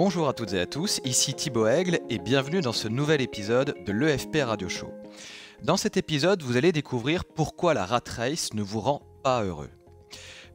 Bonjour à toutes et à tous, ici Thibaut Aigle et bienvenue dans ce nouvel épisode de l'EFP Radio Show. Dans cet épisode, vous allez découvrir pourquoi la rat race ne vous rend pas heureux.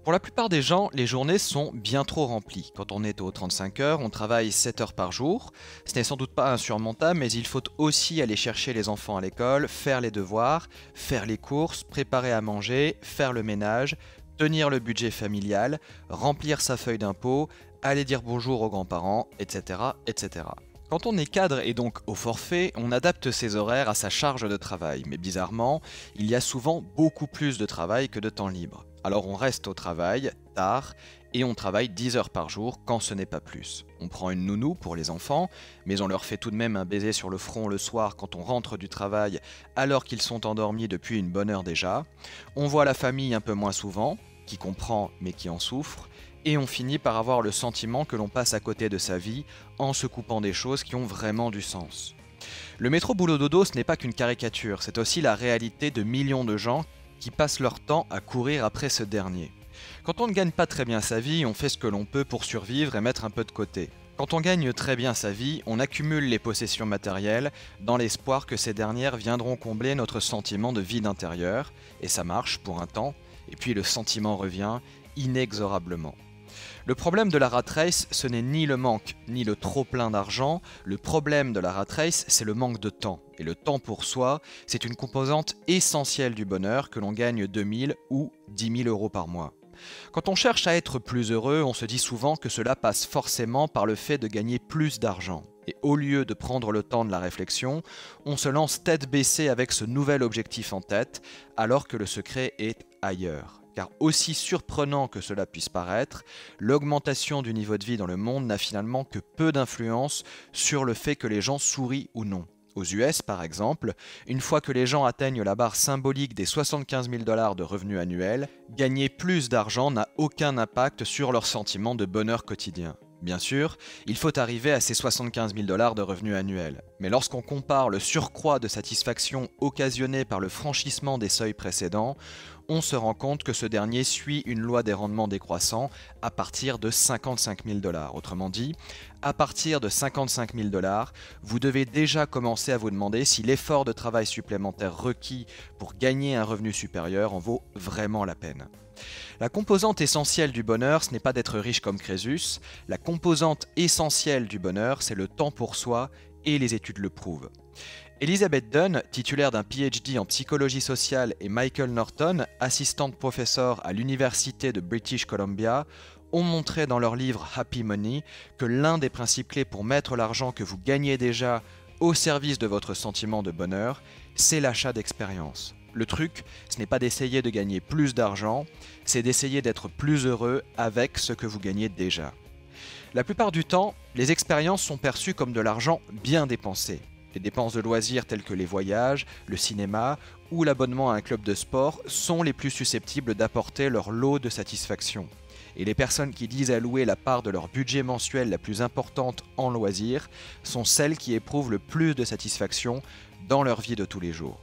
Pour la plupart des gens, les journées sont bien trop remplies. Quand on est aux 35 heures, on travaille 7 heures par jour. Ce n'est sans doute pas insurmontable, mais il faut aussi aller chercher les enfants à l'école, faire les devoirs, faire les courses, préparer à manger, faire le ménage, tenir le budget familial, remplir sa feuille d'impôt, aller dire bonjour aux grands-parents, etc., etc. Quand on est cadre et donc au forfait, on adapte ses horaires à sa charge de travail. Mais bizarrement, il y a souvent beaucoup plus de travail que de temps libre. Alors on reste au travail, tard, et on travaille 10 heures par jour quand ce n'est pas plus. On prend une nounou pour les enfants, mais on leur fait tout de même un baiser sur le front le soir quand on rentre du travail alors qu'ils sont endormis depuis une bonne heure déjà. On voit la famille un peu moins souvent, qui comprend mais qui en souffre, et on finit par avoir le sentiment que l'on passe à côté de sa vie en se coupant des choses qui ont vraiment du sens. Le métro boulot dodo, ce n'est pas qu'une caricature, c'est aussi la réalité de millions de gens qui passent leur temps à courir après ce dernier. Quand on ne gagne pas très bien sa vie, on fait ce que l'on peut pour survivre et mettre un peu de côté. Quand on gagne très bien sa vie, on accumule les possessions matérielles dans l'espoir que ces dernières viendront combler notre sentiment de vide intérieur, et ça marche pour un temps, et puis le sentiment revient inexorablement. Le problème de la rat race, ce n'est ni le manque, ni le trop-plein d'argent. Le problème de la rat race, c'est le manque de temps. Et le temps pour soi, c'est une composante essentielle du bonheur, que l'on gagne 2000 ou 10 000 euros par mois. Quand on cherche à être plus heureux, on se dit souvent que cela passe forcément par le fait de gagner plus d'argent. Et au lieu de prendre le temps de la réflexion, on se lance tête baissée avec ce nouvel objectif en tête, alors que le secret est ailleurs. Car aussi surprenant que cela puisse paraître, l'augmentation du niveau de vie dans le monde n'a finalement que peu d'influence sur le fait que les gens sourient ou non. Aux US, par exemple, une fois que les gens atteignent la barre symbolique des 75 000 $ de revenus annuels, gagner plus d'argent n'a aucun impact sur leur sentiment de bonheur quotidien. Bien sûr, il faut arriver à ces 75 000 $ de revenus annuels. Mais lorsqu'on compare le surcroît de satisfaction occasionné par le franchissement des seuils précédents, on se rend compte que ce dernier suit une loi des rendements décroissants à partir de 55 000 $. Autrement dit, à partir de 55 000 $, vous devez déjà commencer à vous demander si l'effort de travail supplémentaire requis pour gagner un revenu supérieur en vaut vraiment la peine. La composante essentielle du bonheur, ce n'est pas d'être riche comme Crésus. La composante essentielle du bonheur, c'est le temps pour soi, et les études le prouvent. Elizabeth Dunn, titulaire d'un PhD en psychologie sociale, et Michael Norton, assistante professeur à l'université de British Columbia, ont montré dans leur livre Happy Money que l'un des principes clés pour mettre l'argent que vous gagnez déjà au service de votre sentiment de bonheur, c'est l'achat d'expérience. Le truc, ce n'est pas d'essayer de gagner plus d'argent, c'est d'essayer d'être plus heureux avec ce que vous gagnez déjà. La plupart du temps, les expériences sont perçues comme de l'argent bien dépensé. Les dépenses de loisirs telles que les voyages, le cinéma ou l'abonnement à un club de sport sont les plus susceptibles d'apporter leur lot de satisfaction. Et les personnes qui disent allouer la part de leur budget mensuel la plus importante en loisirs sont celles qui éprouvent le plus de satisfaction dans leur vie de tous les jours.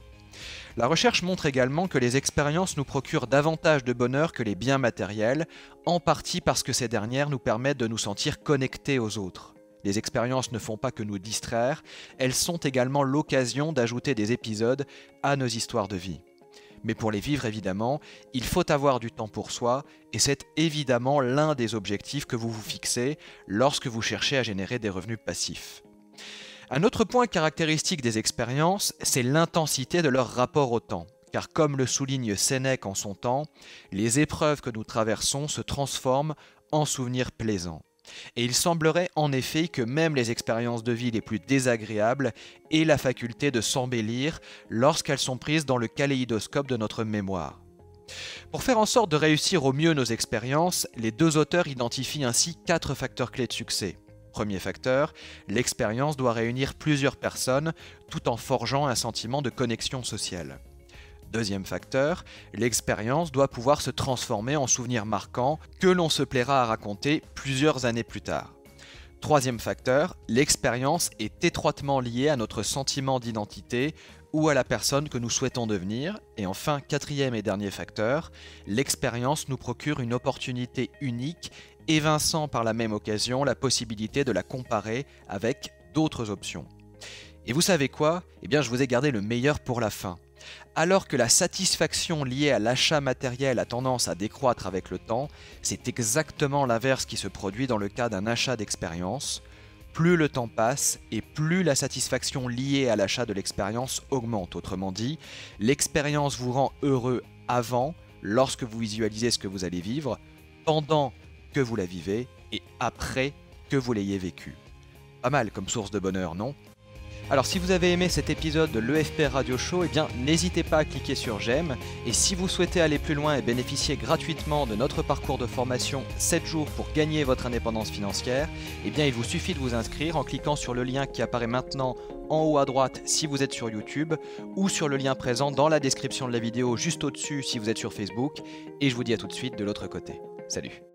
La recherche montre également que les expériences nous procurent davantage de bonheur que les biens matériels, en partie parce que ces dernières nous permettent de nous sentir connectés aux autres. Les expériences ne font pas que nous distraire, elles sont également l'occasion d'ajouter des épisodes à nos histoires de vie. Mais pour les vivre évidemment, il faut avoir du temps pour soi, et c'est évidemment l'un des objectifs que vous vous fixez lorsque vous cherchez à générer des revenus passifs. Un autre point caractéristique des expériences, c'est l'intensité de leur rapport au temps. Car comme le souligne Sénèque en son temps, les épreuves que nous traversons se transforment en souvenirs plaisants. Et il semblerait en effet que même les expériences de vie les plus désagréables aient la faculté de s'embellir lorsqu'elles sont prises dans le kaléidoscope de notre mémoire. Pour faire en sorte de réussir au mieux nos expériences, les deux auteurs identifient ainsi 4 facteurs clés de succès. Premier facteur, l'expérience doit réunir plusieurs personnes tout en forgeant un sentiment de connexion sociale. Deuxième facteur, l'expérience doit pouvoir se transformer en souvenir marquant que l'on se plaira à raconter plusieurs années plus tard. Troisième facteur, l'expérience est étroitement liée à notre sentiment d'identité ou à la personne que nous souhaitons devenir. Et enfin, quatrième et dernier facteur, l'expérience nous procure une opportunité unique évinçant par la même occasion la possibilité de la comparer avec d'autres options. Et vous savez quoi? Eh bien, je vous ai gardé le meilleur pour la fin. Alors que la satisfaction liée à l'achat matériel a tendance à décroître avec le temps, c'est exactement l'inverse qui se produit dans le cas d'un achat d'expérience. Plus le temps passe et plus la satisfaction liée à l'achat de l'expérience augmente. Autrement dit, l'expérience vous rend heureux avant, lorsque vous visualisez ce que vous allez vivre, pendant que vous la vivez et après que vous l'ayez vécu. Pas mal comme source de bonheur, non? Alors si vous avez aimé cet épisode de l'EFP Radio Show, eh bien n'hésitez pas à cliquer sur j'aime. Et si vous souhaitez aller plus loin et bénéficier gratuitement de notre parcours de formation 7 jours pour gagner votre indépendance financière, eh bien il vous suffit de vous inscrire en cliquant sur le lien qui apparaît maintenant en haut à droite si vous êtes sur YouTube ou sur le lien présent dans la description de la vidéo juste au-dessus si vous êtes sur Facebook. Et je vous dis à tout de suite de l'autre côté. Salut!